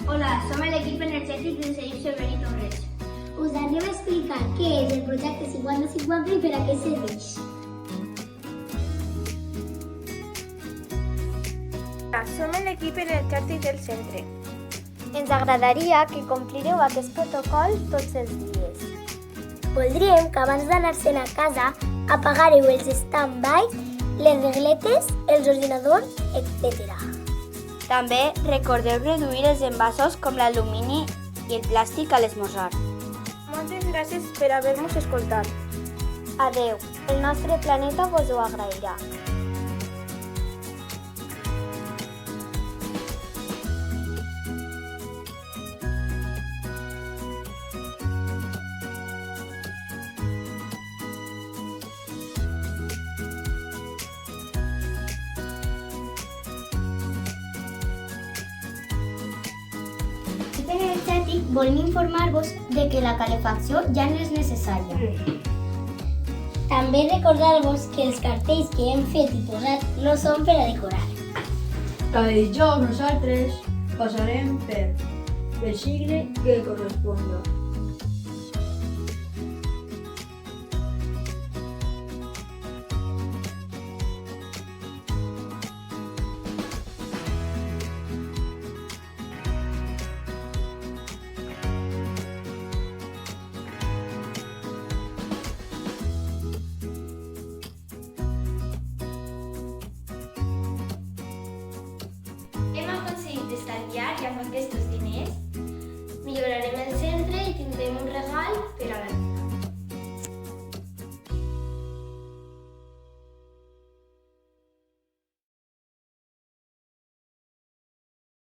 Hola, som l'equip energètic del Seguici Benito Reig. Us anem a explicar què és el projecte 50-50 i per a què serveix. Som l'equip energètic del centre. Ens agradaria que complireu aquest protocol tots els dies. Voldríem que abans d'anar-se'n a casa apagareu els stand-by, les regletes, els ordinadors, etc. També recordeu reduir els envasos com l'alumini i el plàstic a l'esmorzar. Moltes gràcies per haver-nos escoltat. Adeu, el nostre planeta vos ho agrairà. Energètic, volem informar-vos de que la calefacció ja no és necessària. També recordar-vos que els cartells que hem fet i posat no són per a decorar. Cada dijous nosaltres passarem per el signe que corresponga.